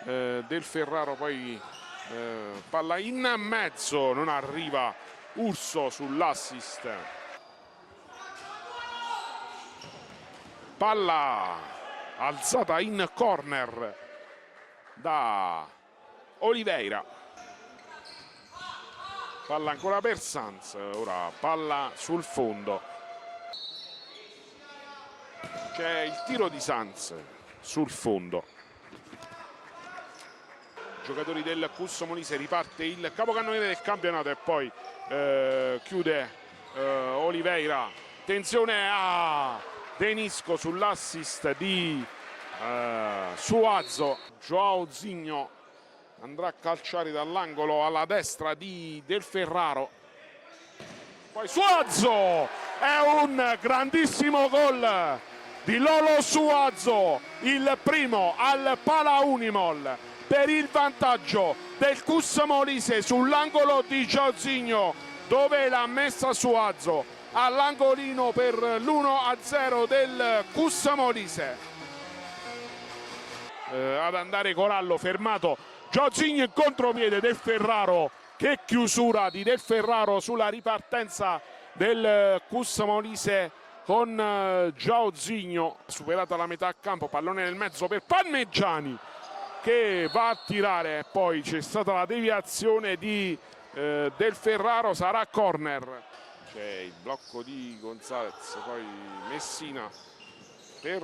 del Ferraro, poi palla in mezzo, non arriva Urso sull'assist. Palla alzata in corner da Oliveira. Palla ancora per Sanz, ora palla sul fondo. C'è il tiro di Sanz sul fondo. Giocatori del Cus Molise, riparte il capocannoniere del campionato e poi chiude Oliveira. Attenzione a Denisco sull'assist di Suazo. Joao Zigno andrà a calciare dall'angolo alla destra del Ferraro. Poi Suazo, è un grandissimo gol di Lolo Suazo, il primo al Palaunimol per il vantaggio del Cus Molise sull'angolo di Giozzigno, dove l'ha messa Suazo all'angolino per l'1-0 del Cus Molise. Ad andare Corallo, fermato Giozzigno in contropiede del Ferraro. Che chiusura di Del Ferraro sulla ripartenza del Cus Molise con Giozzigno. Superata la metà campo, pallone nel mezzo per Palmegiani che va a tirare, poi c'è stata la deviazione di Del Ferraro, sarà corner. C'è il blocco di Gonzalez, poi Messina per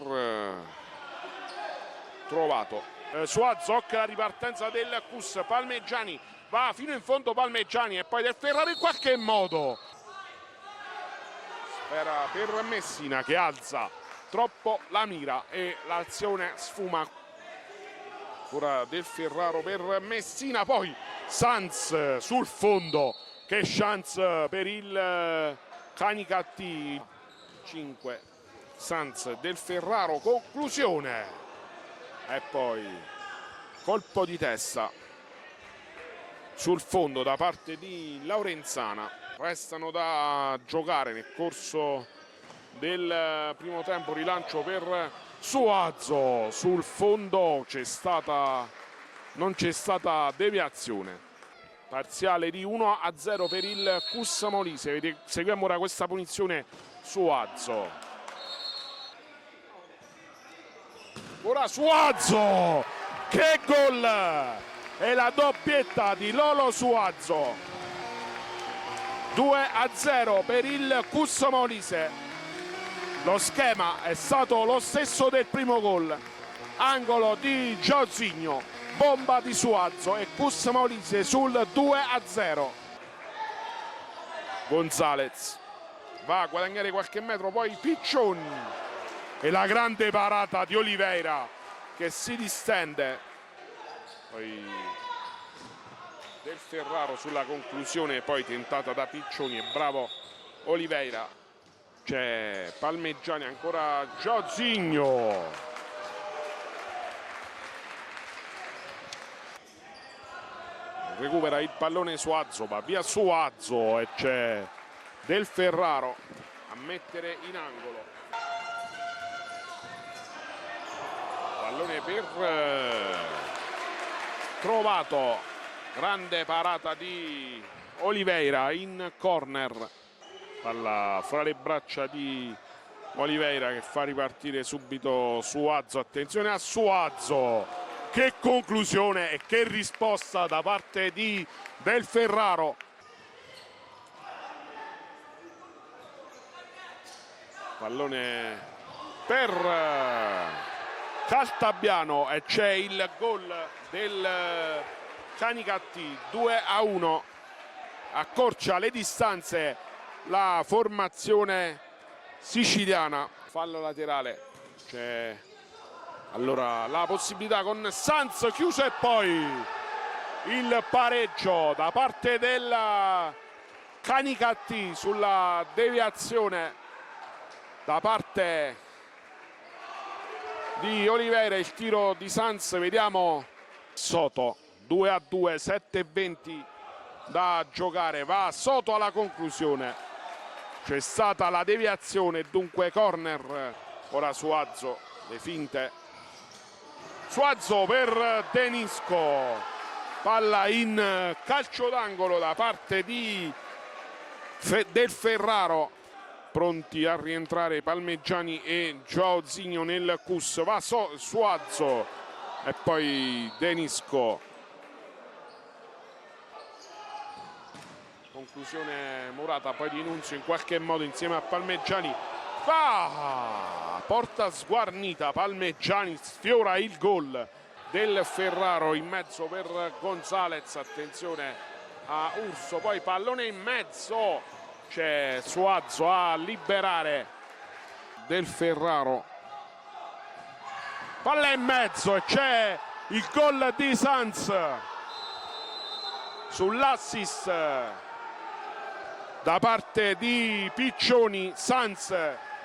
Trovato. Suazo, occhio alla ripartenza del Cus, Palmegiani va fino in fondo, Palmegiani e poi Del Ferraro in qualche modo. Spera per Messina che alza troppo la mira e l'azione sfuma. Ora Del Ferraro per Messina, poi Sanz sul fondo. Che chance per il Canicattì. 5 Sanz, Del Ferraro, conclusione e poi colpo di testa sul fondo da parte di Laurenzana. Restano da giocare nel corso del primo tempo. Rilancio per Suazo sul fondo, non c'è stata deviazione. Parziale di 1-0 per il Cus Molise. Seguiamo ora questa punizione. Suazo, ora Suazo, che gol! È la doppietta di Lolo Suazo. 2-0 per il Cus Molise. Lo schema è stato lo stesso del primo gol. Angolo di Giozzigno, bomba di Suazo e Cus Molise sul 2-0. Gonzalez va a guadagnare qualche metro, poi Piccioni e la grande parata di Oliveira che si distende. Poi Del Ferraro sulla conclusione, poi tentata da Piccioni e bravo Oliveira. C'è Palmegiani, ancora Giozzigno. Recupera il pallone Suazo, va via Suazo e c'è Del Ferraro a mettere in angolo. Pallone per Trovato, grande parata di Oliveira in corner. Palla fra le braccia di Oliveira che fa ripartire subito Suazo. Attenzione a Suazo, che conclusione e che risposta da parte di Del Ferraro. Pallone per Caltabiano e c'è il gol del Canicattì. 2-1, accorcia le distanze la formazione siciliana. Fallo laterale, c'è allora la possibilità con Sanz, chiuso e poi il pareggio da parte del Canicattì sulla deviazione da parte di Oliveira. Il tiro di Sanz, vediamo Soto. 2-2, 7:20 da giocare, va Soto alla conclusione. C'è stata la deviazione, dunque corner. Ora Suazo, le finte Suazo per Denisco, palla in calcio d'angolo da parte del Ferraro. Pronti a rientrare Palmegiani e Joao Zigno nel CUS. Va Suazo e poi Denisco. Conclusione Murata, poi Di Nunzio in qualche modo insieme a Palmegiani. Porta sguarnita, Palmegiani sfiora il gol del Ferraro in mezzo per Gonzalez. Attenzione a Urso, poi pallone in mezzo. C'è Suazo a liberare del Ferraro. Palla in mezzo e c'è il gol di Sanz sull'assist da parte di Piccioni. Sanz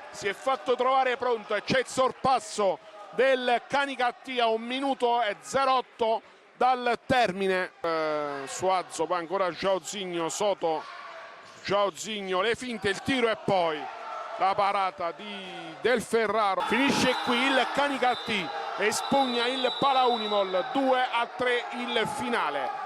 si è fatto trovare pronto e c'è il sorpasso del Canicattì a 1 minuto e 08 dal termine. Suazo, poi ancora Joao Zigno, Soto. Joao Zigno, le finte, il tiro e poi la parata del Ferraro. Finisce qui il Canicattì, espugna il Palaunimol, 2-3 il finale.